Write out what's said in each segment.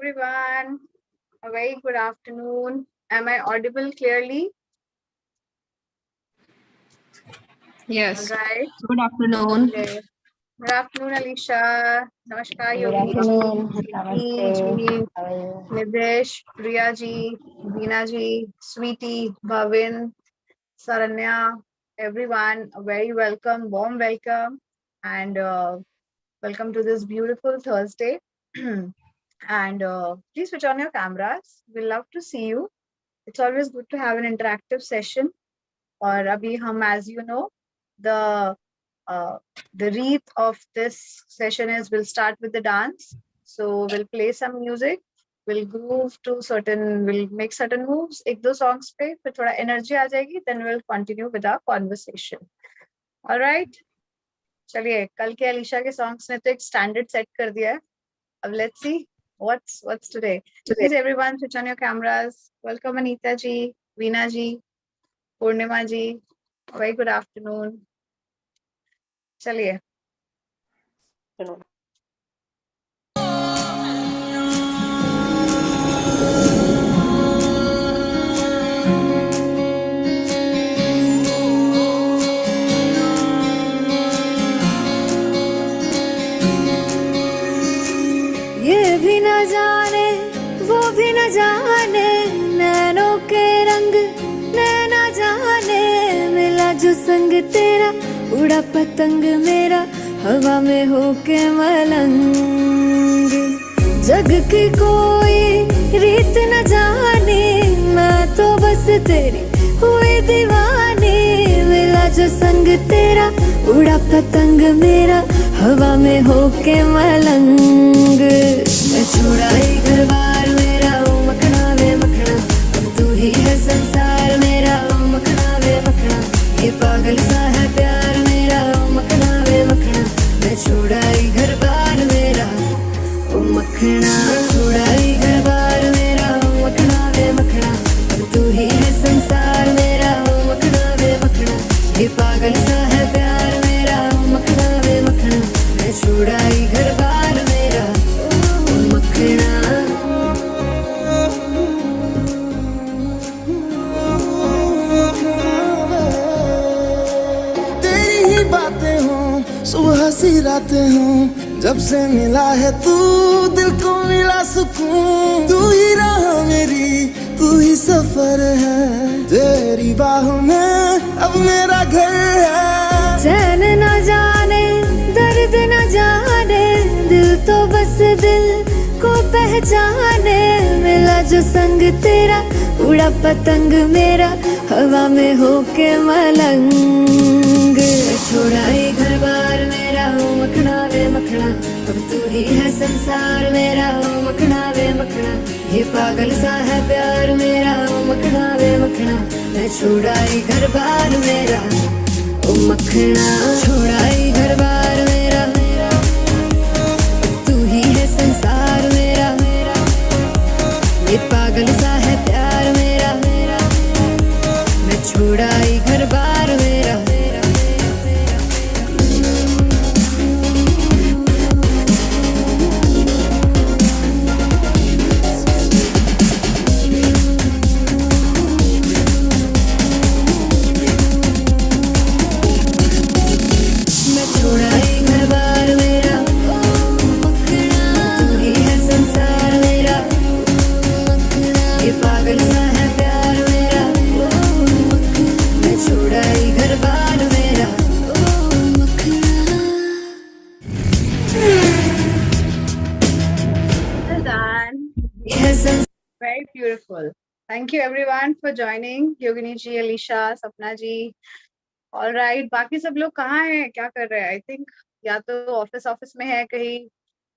everyone. A very good afternoon. Am I audible clearly? Yes. All right. Good afternoon. Okay. Good afternoon, Alisha. Namaskar, Good Yogi afternoon. ji, Namaste. ji, How are you? Nidesh, Priya ji, Veena ji, Sweetie, Bhavin, Saranya, everyone. A very warm welcome, and welcome to this beautiful Thursday. And please switch on your cameras. We'll love to see you. It's always good to have an interactive session. और अभी हम as you know the wreath of this session is we'll start with the dance. So we'll play some music, we'll we'll make certain moves, एक दो songs पे फिर थोड़ा energy आ जाएगी, then we'll continue with our conversation. All right. चलिए, कल के अलीशा के songs ने तो एक standard set कर दिया है. अब let's see what's today. Please everyone switch on your cameras. Welcome Anita ji, Veena ji, Purnima ji. Very good afternoon. चलिए. ये भी न जाने वो भी न जाने नैनों के रंग नैना जाने मिला जो संग तेरा उड़ा पतंग मेरा हवा में होके मलंग जग की कोई रीत न जाने मैं तो बस तेरी हुई दीवानी मिला जो संग तेरा उड़ा पतंग मेरा हवा में होके मलंग मैं छुड़ाई घर बार मेरा ओ मखना वे मखना अब तू ही है संसार मेरा ओ मखना वे मखना ये पागल सा है प्यार मेरा ओ मखना वे मखना मैं छुड़ाई घर बार मेरा ओ मखना छुड़ाई घर बार मेरा ओ मखना वे मखना अब तू ही है संसार मेरा ओ मखना वे मखना ये पागल सा है प्यार मेरा ओ मखना वे मखना मैं छुड़ाई घर बार मेरा ओ मखना तेरी ही बातें हों सुबह सी रातें हों जब से मिला है तू दिल को मिला सुकून तू ही राह मेरी तू ही सफर है तेरी बाहों में अब मेरा घर है चैन न जाने दर्द न जाने दिल तो बस दिल को पहचाने मिला जो संग तेरा उड़ा पतंग मेरा हवा में होके मलंग छुड़ाई घर बार मेरा ओ मखना वे मखना अब तू ही है संसार मेरा ओ मखना वे मखना ये पागल सा है प्यार मेरा ओ मखना वे मखना मैं छुड़ाई घर बार मेरा ओ मखना छुड़ाई घर बार मेरा तू ही है संसार मेरा ये पागल सा है प्यार मेरा मैं छुड़ाई घर बार मेरा मैं छुड़ाई घर बार मेरा तू ही है संसार मेरा ये पागल सा है प्यार मेरा मैं छुड़ाई घर बार मेरा Well done. ये संसार Very beautiful. Thank you everyone for joining. Yogini ji, Alisha, Sapna ji. All right. बाकी सब लोग कहाँ हैं? क्या कर रहे हैं? I think या तो ऑफिस में है कहीं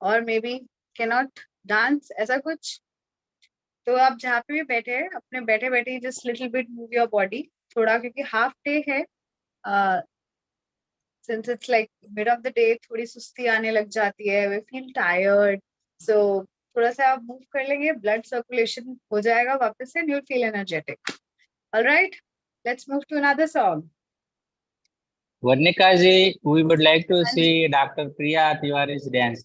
और मे बी cannot dance ऐसा कुछ. तो आप जहाँ पे भी बैठे हैं अपने बैठे बैठे just little bit move your body थोड़ा क्योंकि half day है. Since it's like mid of the day थोड़ी सुस्ती आने लग जाती है. We feel tired. So थोड़ा सा आप मूव कर लेंगे ब्लड सर्कुलेशन हो जाएगा वापस से and you'll feel energetic. All right, let's move to another song. Varnika ji, we would like to see Dr. Priya Tiwari's dance.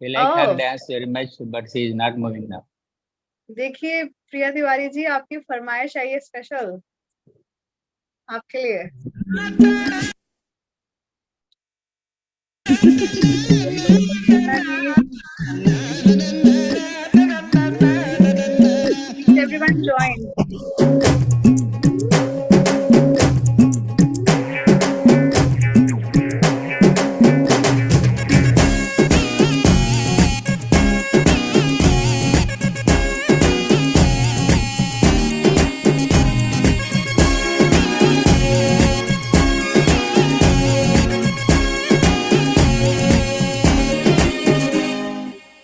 We like Oh. her dance very much, but she is not moving now. देखिए प्रिया तिवारी जी, आपकी फरमाइश आई है special आपके लिए। Everyone join.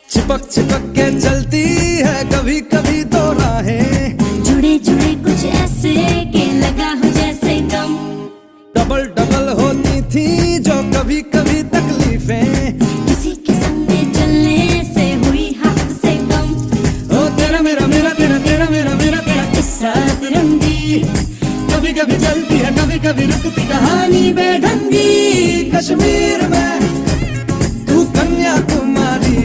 चिपक चिपक के चलती है कभी कभी तो राहें, जुड़े जुड़े कुछ ऐसे के लगा हो जैसे गम, डबल डबल होती थी जो कभी कभी तकलीफें, किसी के संग में चलने से हुई हाथ से कम। ओ तेरा मेरा मेरा तेरा तेरा मेरा मेरा तेरा किस्सा तिरंगी कभी कभी चलती है कभी कभी रुकती कहानी बेढंगी। कश्मीर में तू कन्याकुमारी,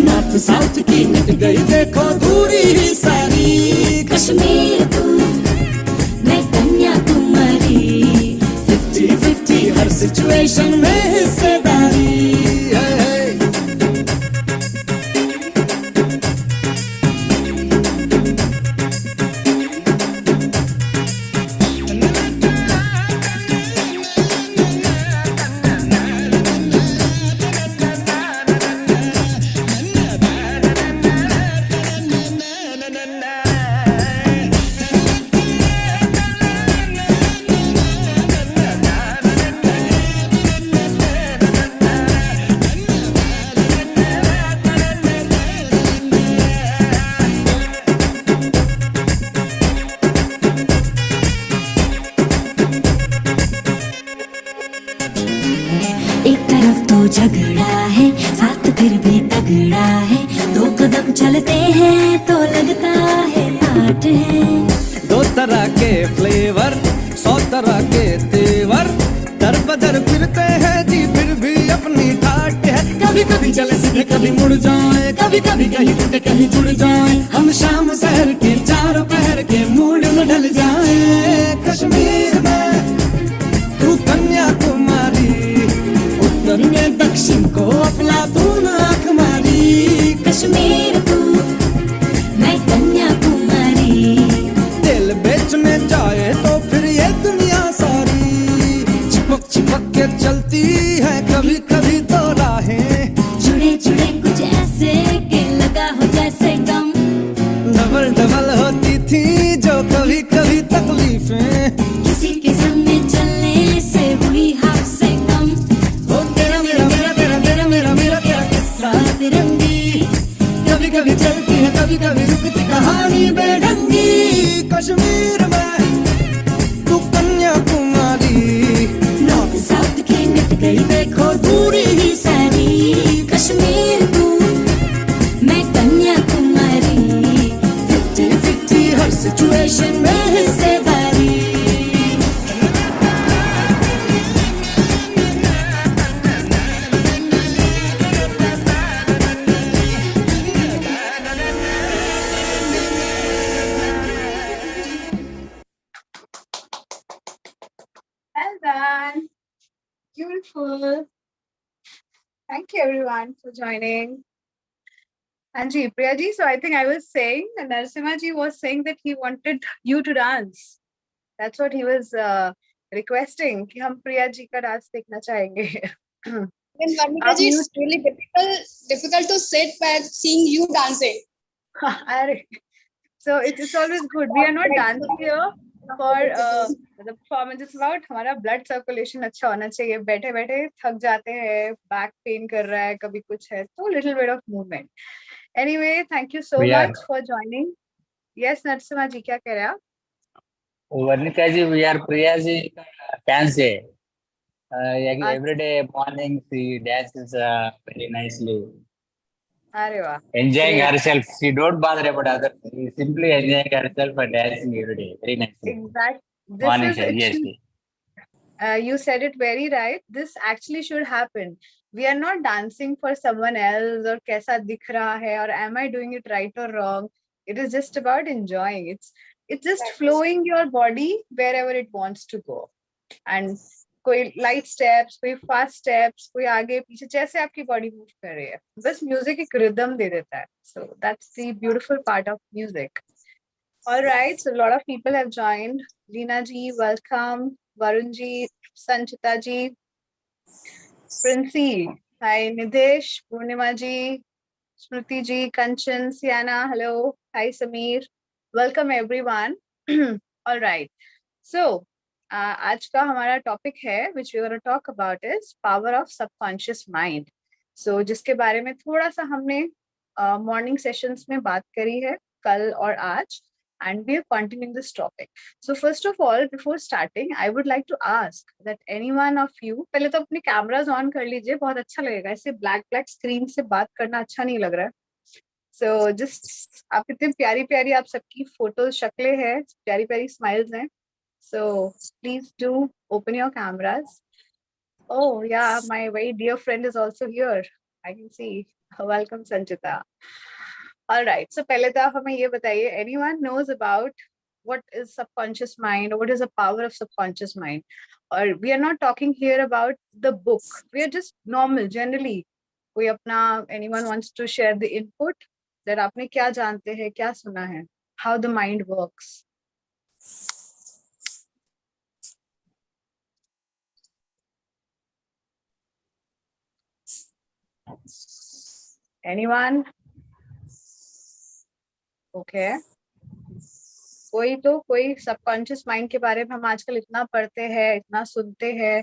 नॉर्थ साउथ की मिट गई देखो दूरी ही सारी। कश्मीर तू मैं कन्याकुमारी, 50-50 हर सिचुएशन में हिस्सेदारी। एक तरफ तो झगड़ा है साथ फिर भी तगड़ा है, 2 कदम चलते हैं तो लगता है 8 है। 2 तरह के फ्लेवर 100 तरह के तेवर, दर बदर फिरते हैं जी फिर भी अपनी ठाट है। कभी कभी चले सीधे कभी मुड़ जाए, कभी कभी कहीं टूटे कहीं जुड़ जाए, हम शाम शहर के चारों पहर के मूड में ढल जाए। कश्मीर में तू कन्याकुमारी, उत्तर में दक्षिण को अफलातून आंख मारी। कश्मीर तू मैं कन्याकुमारी, दिल बेचने जाए तो फिर ये दुनिया सारी। चिपक चिपक के चलती है कभी कभी तो राहें, जुड़े जुड़े कुछ ऐसे के लगा हो जैसे गम, डबल डबल होती थी जो कभी कभी तकलीफें, किसी के संग में चलने से हुई हाथ से कम। ओ तेरा मेरा मेरा तेरा तेरा मेरा मेरा तेरा किस्सा तिरंगी कभी कभी चलती है कभी कभी रुकती कहानी बेढंगी। कश्मीर में तू कन्याकुमारी, नॉर्थ साउथ की मिट गई देखो दूरी ही सारी। कश्मीर तू मैं कन्याकुमारी, 50-50 हर सिचुएशन में हिस्सेदारी। Well done. Beautiful. Thank you everyone for joining. Anji, Priya ji, so I think I was saying, and Narasimha ji was saying that he wanted you to dance. That's what he was requesting, कि हम प्रिया जी का dance देखना चाहेंगे। Then Varnika ji, it's really difficult to sit back seeing you dancing. So it's always good. We are not dancing here for the performance. It's about हमारा blood circulation अच्छा होना चाहिए। बैठे बैठे थक जाते हैं, back pain कर रहा है, कभी कुछ है, so little bit of movement. Anyway, thank you so much for joining. Yes, Narasimha ji, क्या कह रहे हैं आप? Varnika ji, we are Priya ji fans है. Every day morning she dances very nicely. अरे वाह. Enjoying herself. She don't bother about others. She simply enjoying herself and dancing every day. Very nicely. Exactly. Morning, yes. You said it very right. This actually should happen. We are not dancing for someone else or kaisa dikh raha hai or am I doing it right or wrong. It is just about enjoying. It's just flowing your body wherever it wants to go. And कोई light steps, कोई fast steps, कोई आगे पीछे, जैसे आपकी body move कर रही है, बस म्यूजिक एक रिदम दे देता है. So that's the beautiful part of music. All right, so a lot of people have joined. Reena ji, welcome. Varun ji, Sanchita ji, Princy, hi. Nidesh, Purnima ji, Smriti ji, Kanchan, Siana, hello. Hi, Sameer. Welcome everyone. All right. So, आज का हमारा topic है which we are going to talk about is power of subconscious mind. So, जिसके बारे में थोड़ा सा हमने मॉर्निंग सेशंस में बात करी है कल और आज. And we are continuing this topic. So first of all, before starting, I would like to ask that any one of you, पहले तो अपने cameras on कर लीजिए, बहुत अच्छा लगेगा. ऐसे black screen से बात करना अच्छा नहीं लग रहा है. So just आप इतने प्यारी प्यारी आप सबकी फोटो शक्लें हैं, प्यारी प्यारी smiles हैं. So please do open your cameras. Oh yeah, my very dear friend is also here. I can see. Welcome, Sanchita. All right. So पहले तो आप हमें ये बताइए, anyone knows about what is subconscious mind or what is the power of subconscious mind? Or we are not talking here about the book. We are just normal, generally. कोई अपना, anyone wants to share the input that आपने क्या जानते हैं, क्या सुना है, how the mind works. Anyone? Okay. कोई सबकॉन्शियस माइंड के बारे में हम आजकल इतना पढ़ते हैं, इतना सुनते हैं,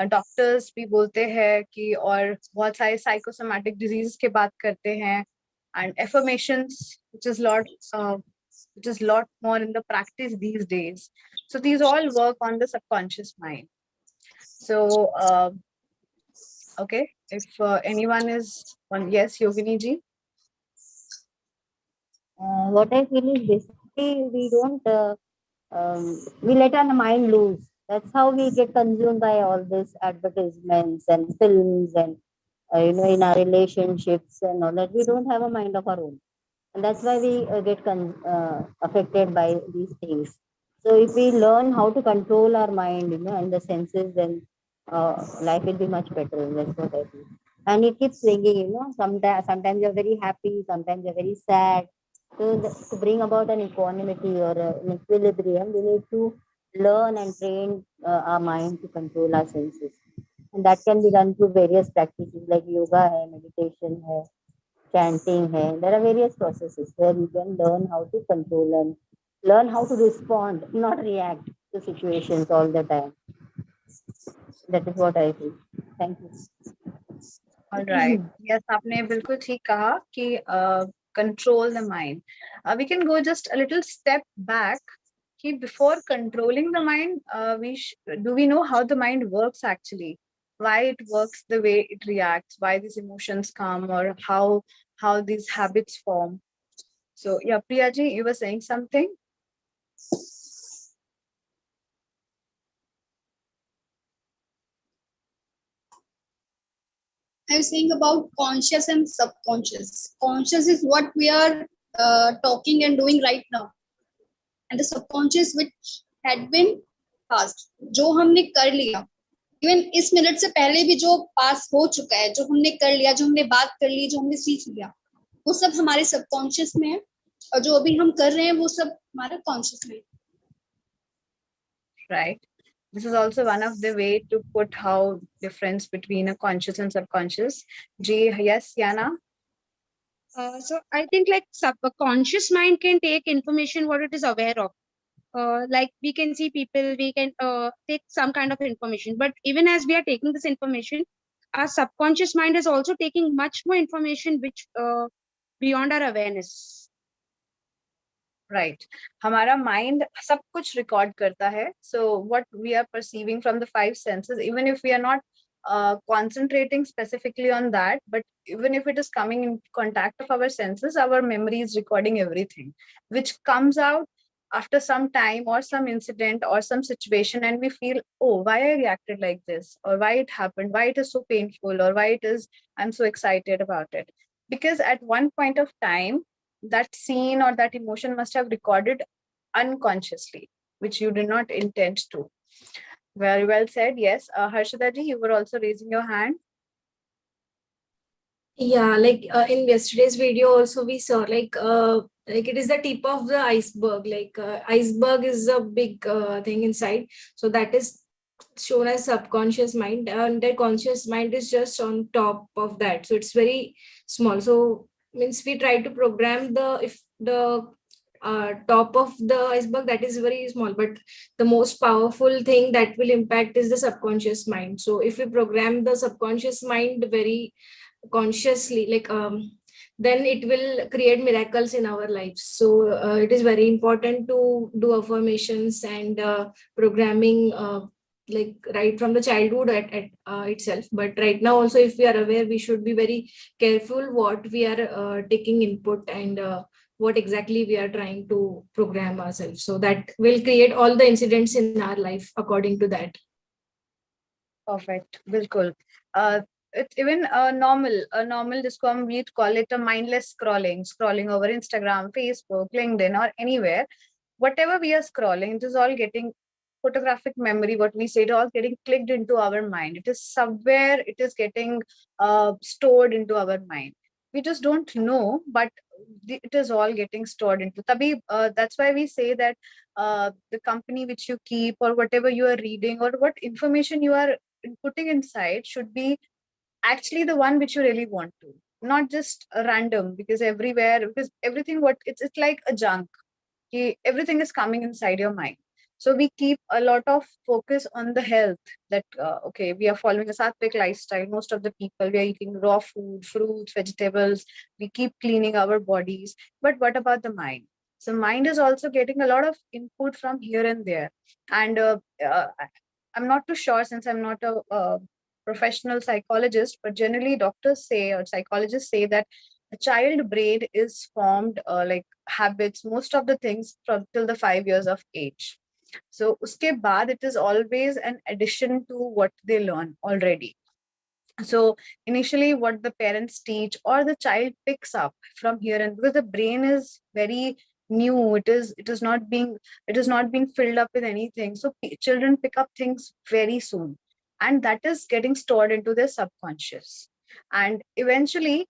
डॉक्टर्स भी बोलते हैं कि, और बहुत सारे साइकोसोमैटिक डिजीज के बात करते हैं, and affirmations which is lot more in the practice these days. So these all work on the subconscious mind. So okay, if anyone is on, yes, Yogini ji. What I feel is basically we let our mind loose. That's how we get consumed by all these advertisements and films and in our relationships and all that. We don't have a mind of our own, and that's why we get affected by these things. So if we learn how to control our mind, and the senses, then life will be much better. That's what I feel. And it keeps swinging. Sometimes you're very happy, sometimes you're very sad. So to bring about an equanimity or an equilibrium, we need to learn and train our mind to control our senses. And that can be done through various practices like yoga, hai, meditation, hai, chanting. Hai. There are various processes where you can learn how to control and learn how to respond, not react to situations all the time. That is what I feel. Thank you. All right. Yes, आपने बिल्कुल ठीक कहा कि control the mind. We can go just a little step back. Before controlling the mind, do we know how the mind works actually? Why it works the way it reacts? Why these emotions come, or how these habits form? So yeah, Priya ji, you were saying something. I'm saying about conscious and subconscious. Conscious is what we are talking and doing right now, and the subconscious which had been past, जो हमने कर लिया, even इस minute से पहले भी जो पास हो चुका है, जो हमने कर लिया, जो हमने बात कर ली, जो हमने सीख लिया, वो सब हमारे सबकॉन्शियस में है, और जो अभी हम कर रहे हैं वो सब हमारा कॉन्शियस में है. Right. This is also one of the way to put how difference between a conscious and subconscious. Ji, yes, Yana. So I think like subconscious mind can take information what it is aware of. Like we can see people, we can take some kind of information, but even as we are taking this information, our subconscious mind is also taking much more information which beyond our awareness. Right. हमारा mind सब कुछ record करता है. So what we are perceiving from the five senses, even if we are not concentrating specifically on that, but even if it is coming in contact of our senses, our memory is recording everything, which comes out after some time or some incident or some situation, and we feel, oh, why I reacted like this, or why it happened, why it is so painful, or why it is I'm so excited about it. Because at one point of time, that scene or that emotion must have recorded unconsciously, which you did not intend to. Very well said. Yes, Harshada ji, you were also raising your hand. Yeah, like in yesterday's video also we saw like it is the tip of the iceberg. Iceberg is a big thing inside. So that is shown as subconscious mind, and the conscious mind is just on top of that. So it's very small. So means we try to program the if the top of the iceberg, that is very small, but the most powerful thing that will impact is the subconscious mind. So if we program the subconscious mind very consciously, then it will create miracles in our lives. So it is very important to do affirmations and programming, like right from the childhood at itself. But right now also, if we are aware, we should be very careful what we are taking input, and what exactly we are trying to program ourselves. So that will create all the incidents in our life according to that. Perfect. Bilkul. It's even a normal जिसको हम we call it a mindless scrolling over Instagram, Facebook, LinkedIn, or anywhere. Whatever we are scrolling, it is all getting photographic memory. What we say, it all getting clicked into our mind. It is somewhere. It is getting stored into our mind. We just don't know, but it is all getting stored into. Tabhi, that's why we say that the company which you keep, or whatever you are reading, or what information you are putting inside, should be actually the one which you really want to, not just a random, because everywhere, because everything, what it's like a junk. Everything is coming inside your mind. So we keep a lot of focus on the health, that okay, we are following a sattvic lifestyle. Most of the people, we are eating raw food, fruits, vegetables. We keep cleaning our bodies. But what about the mind? So mind is also getting a lot of input from here and there. And I'm not too sure, since I'm not a professional psychologist, but generally doctors say, or psychologists say, that the child brain is formed, like habits, most of the things, from till the 5 years of age. So uske baad, it is always an addition to what they learn already. So initially, what the parents teach or the child picks up from here, and because the brain is very new, it is not being filled up with anything. So children pick up things very soon, and that is getting stored into their subconscious, and eventually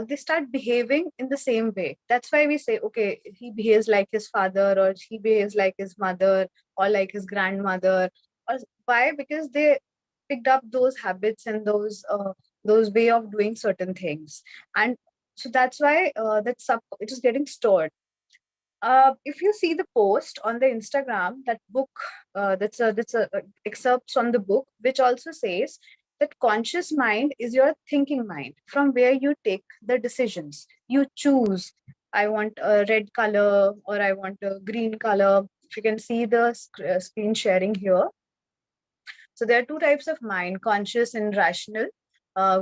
they start behaving in the same way. That's why we say, okay, he behaves like his father, or he behaves like his mother, or like his grandmother. Or why? Because they picked up those habits and those way of doing certain things. And so that's why it is getting stored. If you see the post on the Instagram, that book, that's a excerpts from the book, which also says that conscious mind is your thinking mind, from where you take the decisions. You choose, I want a red color, or I want a green color. If you can see the screen sharing here. So there are two types of mind: conscious and rational,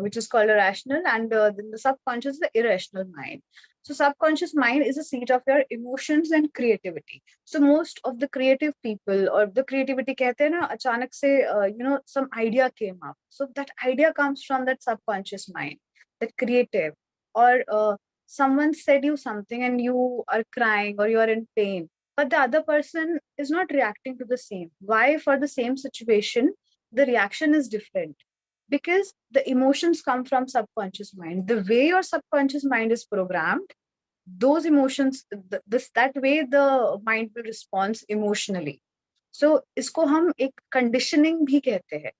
which is called a rational, and then the subconscious is the irrational mind. So subconscious mind is a seat of your emotions and creativity. So most of the creative people, or the creativity कहते हैं ना, अचानक से some idea came up. So that idea comes from that subconscious mind, that creative. Or someone said you something and you are crying, or you are in pain, but the other person is not reacting to the same. Why? For the same situation, the reaction is different, because the emotions come from subconscious mind. The way your subconscious mind is programmed, those emotions, that way the mind will respond emotionally. So isko hum ek conditioning bhi kehte hain.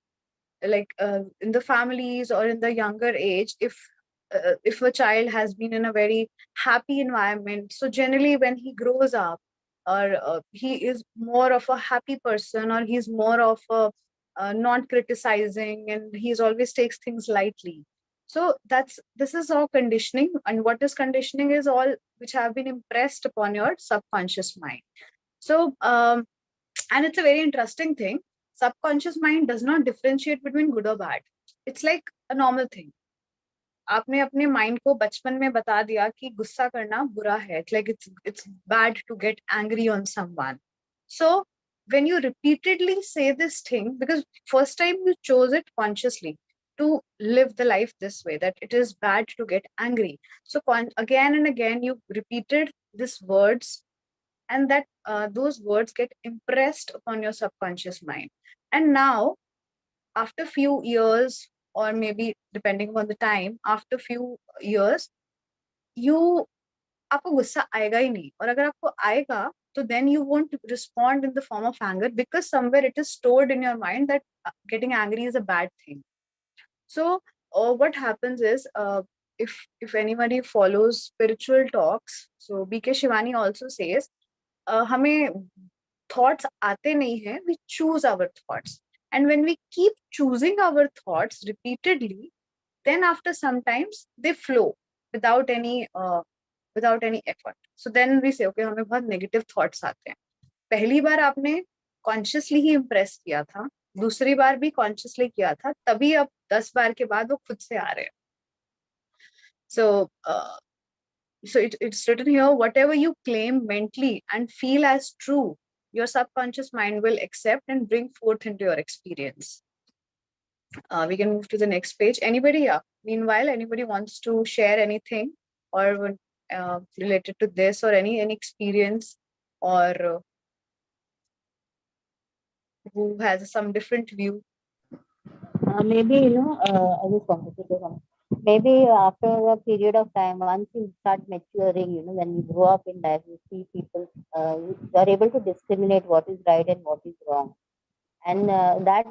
Like in the families, or in the younger age, if a child has been in a very happy environment, so generally when he grows up, or he is more of a happy person, or he's more of a non criticizing, and he's always takes things lightly. So this is all conditioning, and what is conditioning is all which have been impressed upon your subconscious mind. So and it's a very interesting thing. Subconscious mind does not differentiate between good or bad. It's like a normal thing. आपने अपने mind को बचपन में बता दिया कि गुस्सा करना बुरा है, it's bad to get angry on someone. So when you repeatedly say this thing, because first time you chose it consciously to live the life this way, that it is bad to get angry, so again and again you repeated these words, and that those words get impressed upon your subconscious mind. And now after few years, or maybe depending on the time, after few years, you आपको गुस्सा आएगा ही नहीं, और अगर आपको आएगा तो then you won't respond in the form of anger, because somewhere it is stored in your mind that getting angry is a bad thing. So what happens is, if anybody follows spiritual talks, so BK Shivani also says, हमें thoughts आते नहीं हैं, we choose our thoughts, and when we keep choosing our thoughts repeatedly, then after sometimes they flow without any effort. So then we say, okay, हमें बहुत negative thoughts आते हैं. पहली बार आपने consciously ही impress किया था, दूसरी बार भी consciously किया था, तभी अब 10 बार के बाद वो खुद से आ रहे हैं. So it's written here, whatever you claim mentally and feel as true, your subconscious mind will accept and bring forth into your experience. We can move to the next page. Anybody? Yeah. Meanwhile, anybody wants to share anything or related to this, or any experience, or who has some different view? Maybe, I just wanted to say something. Maybe after a period of time, once you start maturing, when you grow up in life, you see people, you are able to discriminate what is right and what is wrong. And that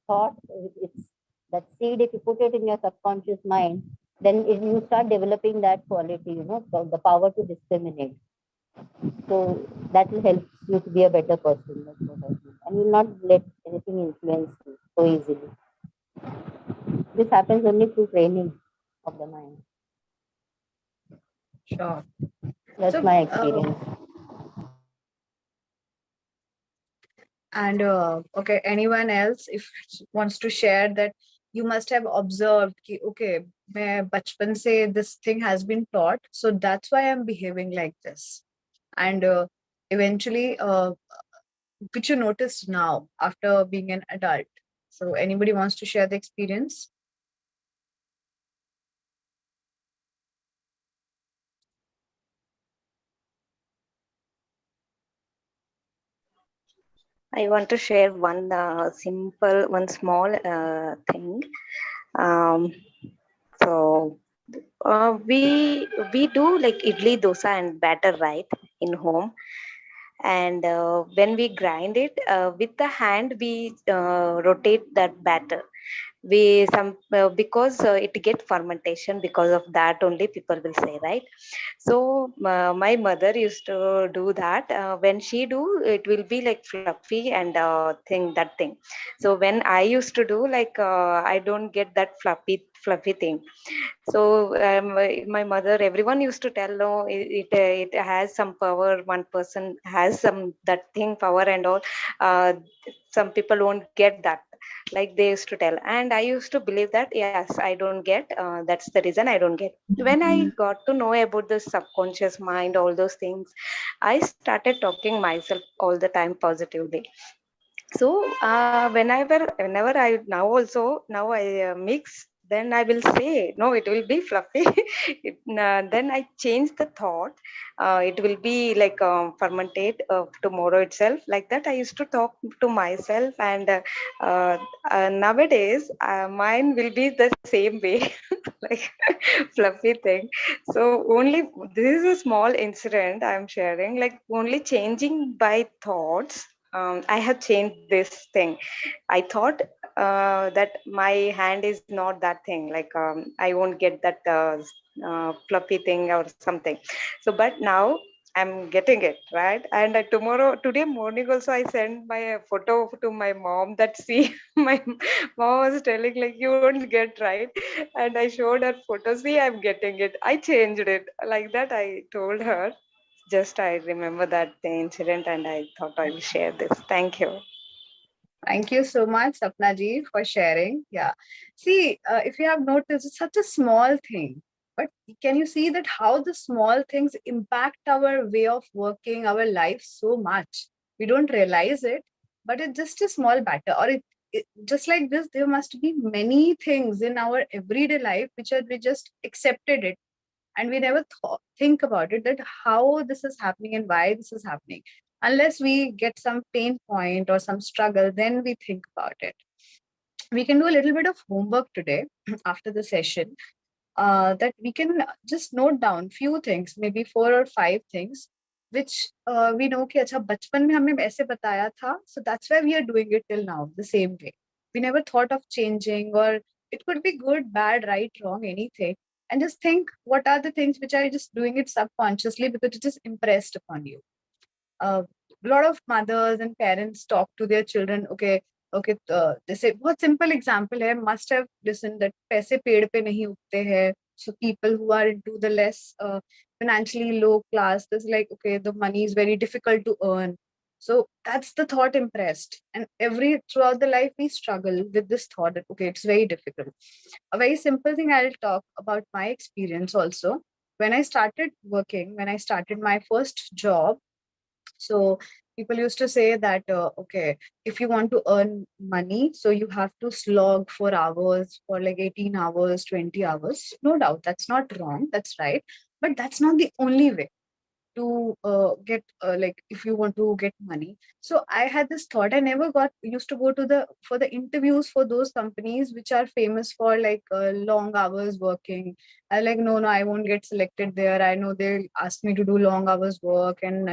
thought, it's that seed, if you put it in your subconscious mind, then you start developing that quality, the power to discriminate. So that will help you to be a better person. That's what I think. And you will not let anything influence you so easily. This happens only through training of the mind. Sure. That's So, my experience. And okay, anyone else if wants to share that you must have observed ki, okay, मैं बचपन से this thing has been taught, so that's why I'm behaving like this, and eventually which you noticed now after being an adult. So anybody wants to share the experience? I want to share one small thing. So we do like idli, dosa, and batter, right, in home. And when we grind it with the hand, we rotate that batter. We because it get fermentation, because of that only people will say, right? So my mother used to do that. When she do, it will be like fluffy and that thing. So when I used to do, like I don't get that fluffy thing. So my mother, everyone used to tell, no, it has some power. One person has some that thing power and all. Some people won't get that. Like they used to tell, and I used to believe that yes, I don't get. That's the reason I don't get. When I got to know about the subconscious mind, all those things, I started talking myself all the time positively. So whenever I now I mix, then I will say no, it will be fluffy. Then I change the thought. It will be like fermentate tomorrow itself. Like that, I used to talk to myself, and nowadays mine will be the same way, like fluffy thing. So only this is a small incident I'm sharing. Like only changing by thoughts. I have changed this thing. I thought that my hand is not that thing. Like I won't get that fluffy thing or something. So, but now I'm getting it right. And today morning also, I sent my photo to my mom. That see, my mom was telling like you won't get right, and I showed her photo. See, I'm getting it. I changed it like that. I told her. Just I remember that the incident, and I thought I will share this. Thank you. Thank you so much, Sapna ji, for sharing. Yeah. See, if you have noticed, it's such a small thing. But can you see that how the small things impact our way of working, our life so much? We don't realize it, but it's just a small matter. Or just like this, there must be many things in our everyday life which are we just accepted it, and we never think about it, that how this is happening and why this is happening. Unless we get some pain point or some struggle, then we think about it. We can do a little bit of homework today after the session, that we can just note down few things, maybe 4 or 5 things, which we know कि अच्छा बचपन में हमें ऐसे बताया था, so that's why we are doing it till now the same way. We never thought of changing, or it could be good, bad, right, wrong, anything, and just think what are the things which are just doing it subconsciously because it is impressed upon you. A lot of mothers and parents talk to their children. Okay, they say, बहुत simple example है, must have listened that पैसे पेड़ पे नहीं उगते हैं. So people who are into the less financially low class, this like, okay, the money is very difficult to earn. So that's the thought impressed, and throughout the life we struggle with this thought that okay, it's very difficult. A very simple thing I'll talk about my experience also. When I started working, when I started my first job, so people used to say that, okay, if you want to earn money, so you have to slog for hours, for like 18 hours, 20 hours. No doubt, that's not wrong. That's right. But that's not the only way to get like if you want to get money. So I had this thought. I never got used to go to the interviews for those companies which are famous for like long hours working. I like, no, I won't get selected there. I know they'll ask me to do long hours work, and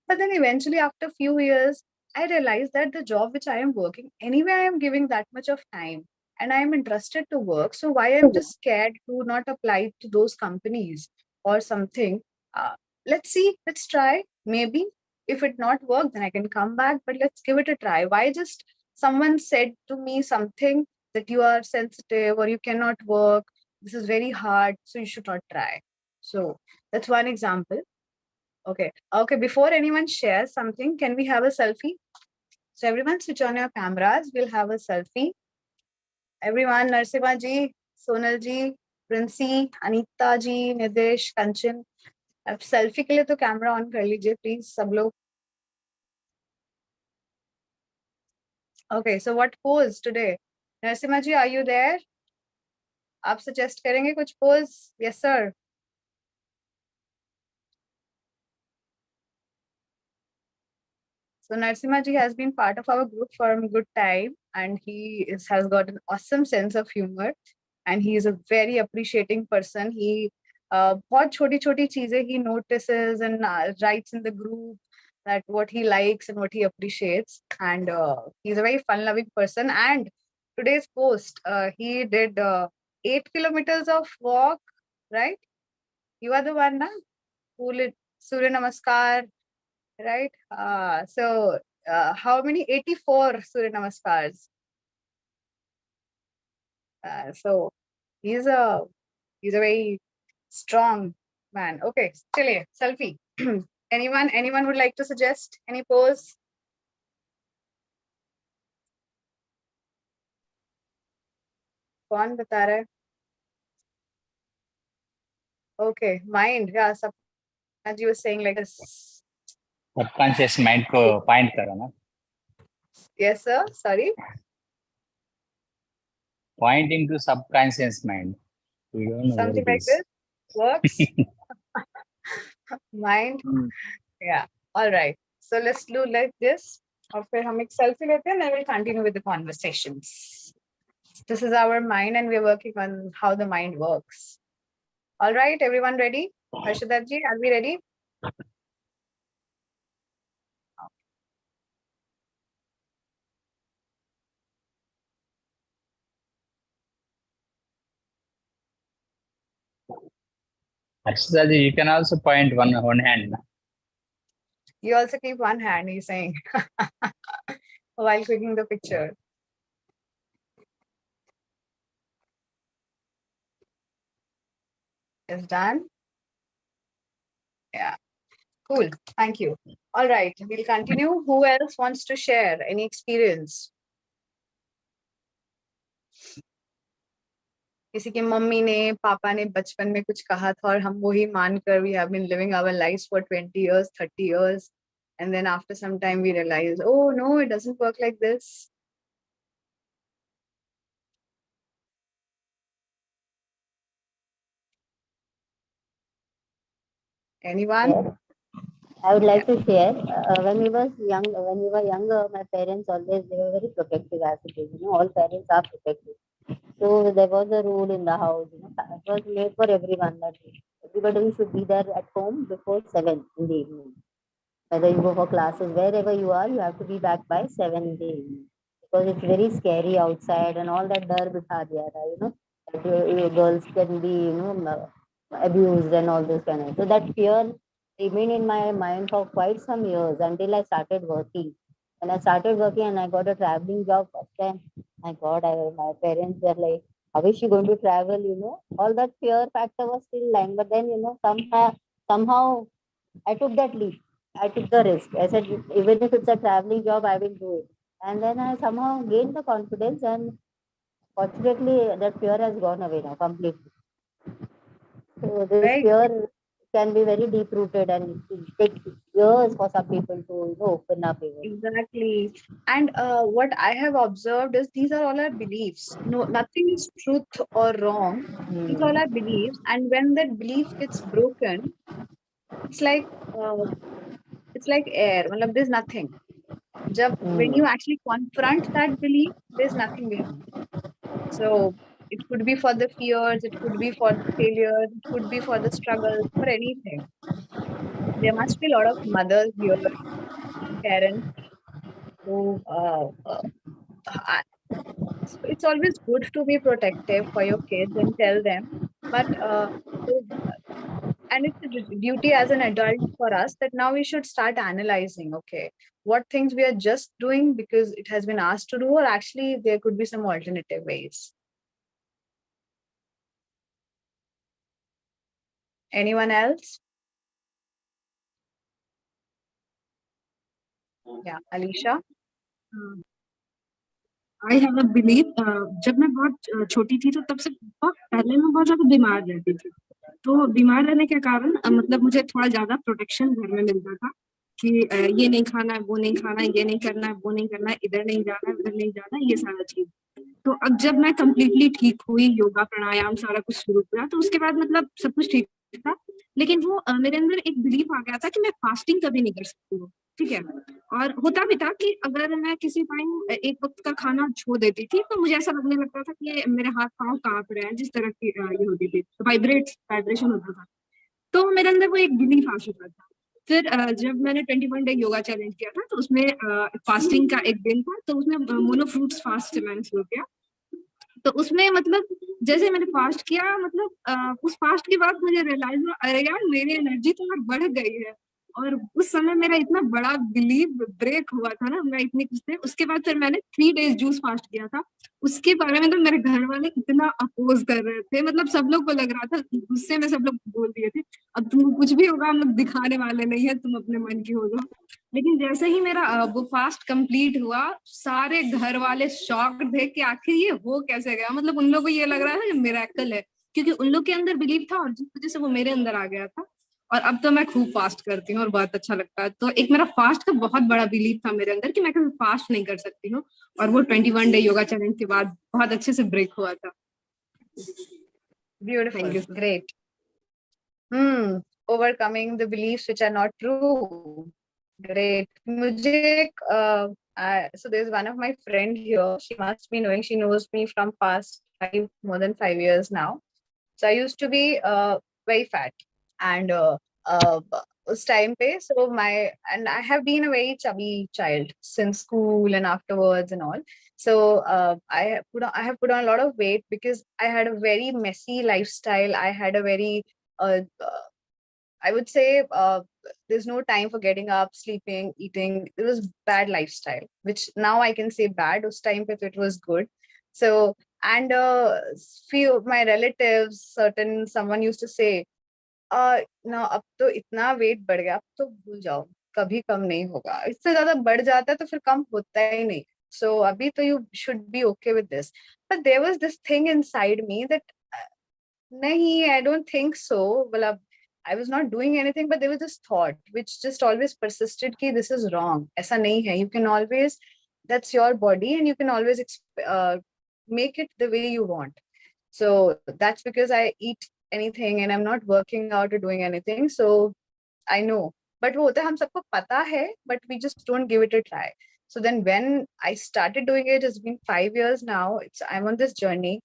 but then eventually after a few years I realized that the job which I am working anyway, I am giving that much of time and I am interested to work. So why I'm just scared to not apply to those companies or something. uh, let's see, let's try. Maybe if it not work, then I can come back, but let's give it a try. Why just someone said to me something that you are sensitive or you cannot work, this is very hard, so you should not try. So that's one example. Okay, before anyone shares something, can we have a selfie? So everyone switch on your cameras, we'll have a selfie. Everyone, Narsimha ji, Sonal ji, Princy, Anita ji, Nidesh, Kanchan, अब selfie के लिए तो camera on कर लीजिए please सब लोग. Okay, so what pose today? Narasimha ji, are you there? आप suggest करेंगे कुछ pose? Yes sir. So Narasimha ji has been part of our group for a good time, and has got an awesome sense of humor, and he is a very appreciating person. He बहुत छोटी छोटी चीजें he notices and writes in the group that what he likes and what he appreciates, and he's a very fun-loving person. And today's post, he did 8 kilometers of walk, right? You are the one, na? Who did Surya Namaskar, right? So how many? 84 Surya Namaskars. So he's a very strong man. Okay, chलिए selfie. Anyone would like to suggest any pose? कौन बता रहा है? Okay, mind. Yeah, Sapna ji was saying like this. Subconscious mind को find करो ना. Yes, sir. Sorry. Pointing to subconscious mind. We don't know Something what it like is. this works. Mind. Yeah. All right. So let's do like this. और फिर हम एक selfie लेते हैं, then we'll continue with the conversations. This is our mind, and we're working on how the mind works. All right, everyone ready? Harshadar ji, are we ready? Actually, you can also point one hand. You also keep one hand, he's saying, while clicking the picture. Is done. Yeah, cool. Thank you. All right, we'll continue. Who else wants to share any experience? किसी की mummy ने पापा ने बचपन में कुछ कहा था और हम वही मानकर we have been living our lives for 20 years 30 years and then after some time we realize oh no it doesn't work like this. Anyone? Yeah. I would like to share. When we was young, when we were younger, my parents always they were very protective as it is. You know, all parents are protective. So there was a rule in the house. You know, it was made for everyone that everybody should be there at home before 7 in the evening. Whether you go for classes, wherever you are, you have to be back by 7 in the evening because it's very scary outside and all that dar bitha diya tha, you know, that girls can be, you know, abused and all those kind of. So that fear remained in my mind for quite some years until I started working. When I started working and I got a traveling job first time, my God, my parents were like, how is she going to travel? You know, all that fear factor was still lying. But then, you know, somehow I took that leap. I took the risk. I said, even if it's a traveling job, I will do it. And then I somehow gained the confidence, and fortunately, that fear has gone away now completely. So this Very good. fear can be very deep rooted, and it takes years for some people to, you know, open up even. Exactly. And what I have observed is these are all our beliefs. No, nothing is truth or wrong. These are all our beliefs. And when that belief gets broken, it's like uh, it's like air. Matlab, there's nothing. When you actually confront that belief, there's nothing behind. So it could be for the fears, it could be for the failures, it could be for the struggles, for anything. There must be a lot of mothers here, parents who uh, so it's always good to be protective for your kids and tell them, but and it's a duty as an adult for us that now we should start analyzing, okay, what things we are just doing because it has been asked to do, or actually there could be some alternative ways. Anyone else? Yeah, Alicia. I have a believe जब मैं बहुत छोटी थी तो तब से बहुत पहले मैं बहुत ज्यादा बीमार रहती थी। तो बीमार रहने के कारण मतलब मुझे थोड़ा ज्यादा प्रोटेक्शन घर में मिलता था कि ये नहीं खाना है, वो नहीं खाना है, ये नहीं करना है, वो नहीं करना है, इधर नहीं जाना है, उधर नहीं जाना है, ये सारा चीज। तो अब जब मैं कंप्लीटली ठीक हुई, योगा प्राणायाम सारा कुछ शुरू किया, तो उसके बाद मतलब सब कुछ ठीक था। लेकिन वो मेरे अंदर एक बिलीफ आ गया था कि मैं फास्टिंग कभी नहीं कर सकती हूँ, ठीक है। और होता भी था कि अगर मैं किसी टाइम एक वक्त का खाना छोड़ देती थी तो मुझे ऐसा लगने लगता था कि मेरे हाथ पांव कांप रहे हैं, जिस तरह की ये होती थी, तो वाइब्रेशन होता था। तो मेरे अंदर वो एक बिलीफ आ चुका था। फिर जब मैंने 21 डे योगा चैलेंज किया था तो उसमें फास्टिंग का एक दिन था, तो उसमें मोनो फ्रूट्स फास्ट मैंने शुरू किया। तो उसमें मतलब जैसे मैंने फास्ट किया, मतलब उस फास्ट के बाद मुझे रियलाइज हुआ, अरे यार मेरी एनर्जी तो और बढ़ गई है। और उस समय मेरा इतना बड़ा बिलीव ब्रेक हुआ था ना, मैं इतनी खुश थी। उसके बाद फिर मैंने 3 डेज जूस फास्ट किया था। उसके बारे में तो मेरे घर वाले इतना अपोज कर रहे थे, मतलब सब लोग को लग रहा था, गुस्से में सब लोग बोल दिए थे, अब तुमको कुछ भी होगा हम लोग दिखाने वाले नहीं है, तुम अपने मन की हो जाओ। लेकिन जैसे ही मेरा वो फास्ट कंप्लीट हुआ, सारे घर वाले शॉक्ड थे कि आखिर ये हो कैसे गया। मतलब उन लोगों को ये लग रहा था कि मिरेकल है, क्योंकि उन लोग के अंदर बिलीव था और जिस वजह से वो मेरे अंदर आ गया था। और अब तो मैं खूब फास्ट करती हूँ और बहुत अच्छा लगता है। तो एक मेरा फास्ट का बहुत बड़ा बिलीव था मेरे अंदर कि मैं कभी फास्ट नहीं कर सकती हूँ, और वो 21 डे योगा चैलेंज के बाद बहुत अच्छे से ब्रेक हुआ था। Beautiful. Great. Overcoming the beliefs which are not true. Great. मुझे so there's one of my friend here. She must be knowing. She knows me from past more than 5 years now. So I used to be very fat, and उस time पे so I have been a very chubby child since school and afterwards and all. So I have put on a lot of weight because I had a very messy lifestyle. I had a very I would say there's no time for getting up, sleeping, eating. It was bad lifestyle, which now I can say bad. Us time pe it was good. So, and few of my relatives, someone used to say, ना अब तो इतना wait बढ़ गया, अब तो भूल जाओ, कभी कम नहीं होगा। इससे ज्यादा बढ़ जाता है तो फिर कम होता ही नहीं। So अभी तो you should be okay with this. But there was this thing inside me that Nahi, I don't think so. Well, I was not doing anything, but there was this thought which just always persisted ki this is wrong. Aisa nahi hai. You can always, that's your body and you can always make it the way you want. So that's because I eat anything and I'm not working out or doing anything. So I know. But वो होता है हम सबको पता है, but we just don't give it a try. So then when I started doing it, it's been 5 years now. I'm on this journey.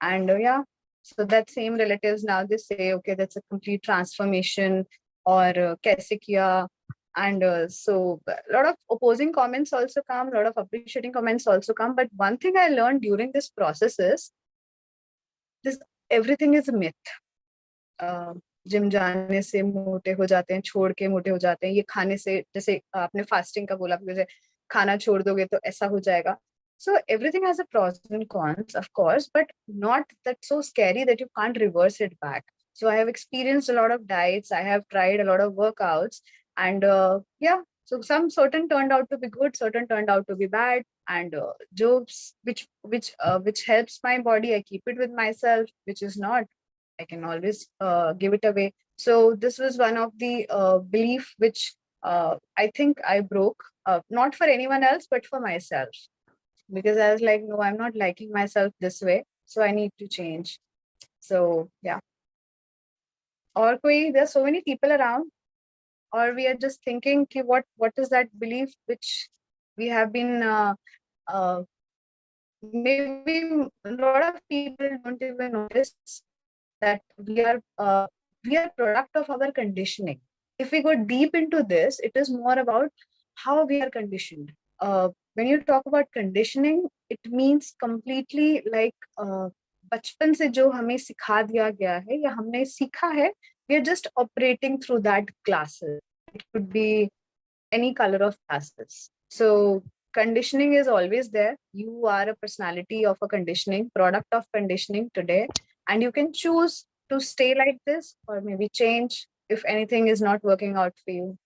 And yeah, so that same relatives now they say, okay, that's a complete transformation or kaise kiya. And so a lot of opposing comments also come, a lot of appreciating comments also come. But one thing I learned during this process is this everything is a myth. Gym जाने से मोटे हो जाते हैं, छोड़ के मोटे हो जाते हैं, ये खाने से, जैसे आपने फास्टिंग का बोला, जैसे खाना छोड़ दोगे तो ऐसा हो जाएगा. So everything has a pros and cons, of course, but not that so scary that you can't reverse it back. So I have experienced a lot of diets, I have tried a lot of workouts, and yeah, so some certain turned out to be good, certain turned out to be bad, and jobs which helps my body, I keep it with myself, which is not, I can always give it away. So this was one of the belief which I think I broke, not for anyone else, but for myself. Because I was like, no, I'm not liking myself this way. So I need to change. So yeah. Or there's so many people around, or we are just thinking ki what is that belief which we have been maybe a lot of people don't even notice that we are product of our conditioning. If we go deep into this, it is more about how we are conditioned. When you talk about conditioning, it means completely like बचपन से जो हमें सिखा दिया गया है या हमने सीखा है, we are just operating through that classes. It could be any color of classes. So conditioning is always there. You are a personality of a conditioning, product of conditioning today, and you can choose to stay like this or maybe change if anything is not working out for you.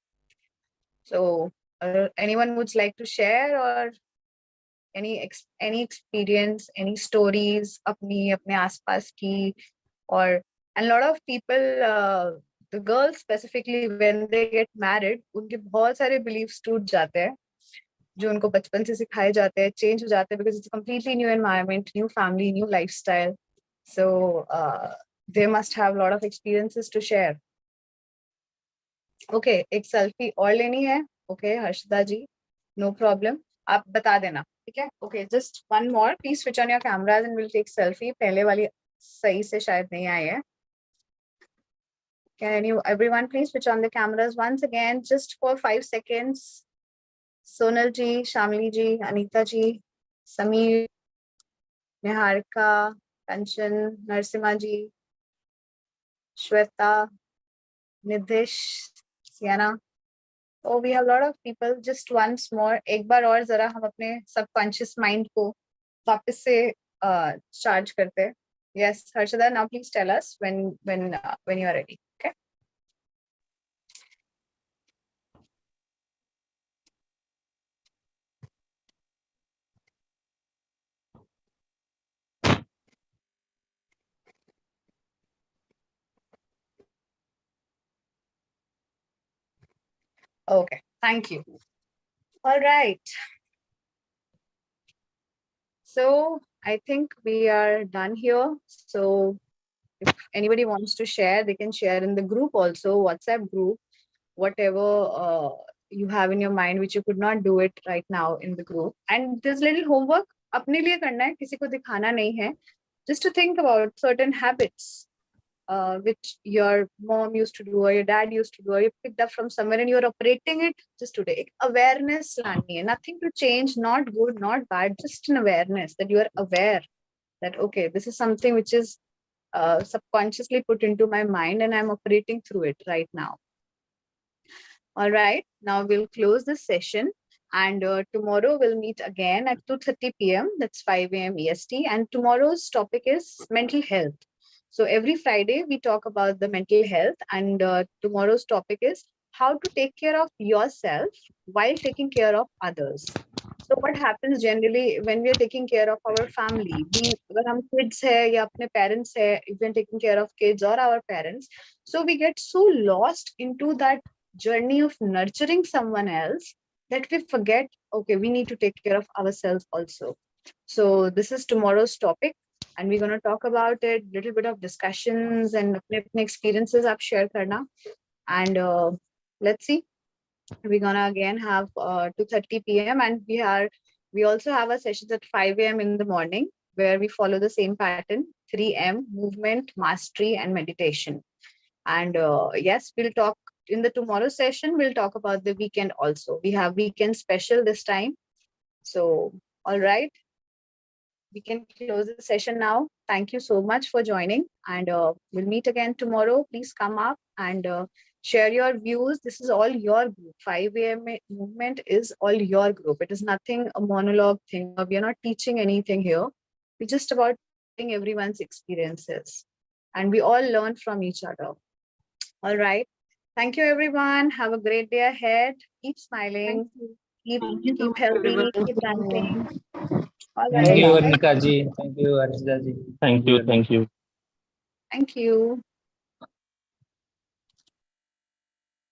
So anyone would like to share or any experience, any stories अपने आसपास की, or and a lot of people, the girls specifically, when they get married, उनके बहुत सारे beliefs टूट जाते हैं जो उनको बचपन से सिखाए जाते हैं, change हो जाते हैं because it's a completely new environment, new family, new lifestyle. So they must have a lot of experiences to share. Okay, एक selfie और लेनी है. Okay, हर्षदा जी, no problem. आप बता देना, ठीक है? Okay, just one more. Please switch on your cameras and we'll take selfie. पहले वाली सही से शायद नहीं आई है. Can everyone please switch on the cameras once again, just for 5 seconds. Sonal ji, Shamli ji, Anita ji, Sameer, Niharika, Kanchan, Narsimha ji, Shweta, Nidhish, Sienna. Oh, we have a lot of people. Just once more, एक बार और जरा हम अपने subconscious mind को वापस से charge करते हैं. Yes, Harshada, now please tell us when you are ready. Okay. Okay, thank you. All right. So I think we are done here. So if anybody wants to share, they can share in the group also, WhatsApp group, whatever you have in your mind, which you could not do it right now in the group. And there's little homework, अपने लिए करना है, किसी को दिखाना नहीं है. Just to think about certain habits which your mom used to do or your dad used to do or you picked up from somewhere and you're operating it just today. Awareness लानी है, nothing to change, not good, not bad, just an awareness that you are aware that, okay, this is something which is subconsciously put into my mind and I'm operating through it right now. All right, now we'll close this session and tomorrow we'll meet again at 2:30 p.m. That's 5 a.m. EST, and tomorrow's topic is mental health. So every Friday we talk about the mental health, and tomorrow's topic is how to take care of yourself while taking care of others. So what happens generally when we are taking care of our family, अगर हम kids है या अपने parents है, if we are taking care of kids or our parents, so we get so lost into that journey of nurturing someone else that we forget, okay, we need to take care of ourselves also. So this is tomorrow's topic, and we're going to talk about it, little bit of discussions and अपने experiences आप share करना, and let's see. We're gonna again have 2:30 p.m. and we also have a sessions at 5 a.m. in the morning where we follow the same pattern: 3M, movement, mastery, and meditation. And yes, we'll talk in the tomorrow session. We'll talk about the weekend also. We have weekend special this time. So, all right, we can close the session now. Thank you so much for joining, and we'll meet again tomorrow. Please come up and share your views. This is all your group. 5 a.m. movement is all your group. It is nothing a monologue thing. We are not teaching anything here. We're just about sharing everyone's experiences, and we all learn from each other. All right. Thank you, everyone. Have a great day ahead. Keep smiling. Keep healthy. Keep dancing. All Thank right. you, Bye. Varnika ji. Thank you, Archita ji. Thank you. Thank you.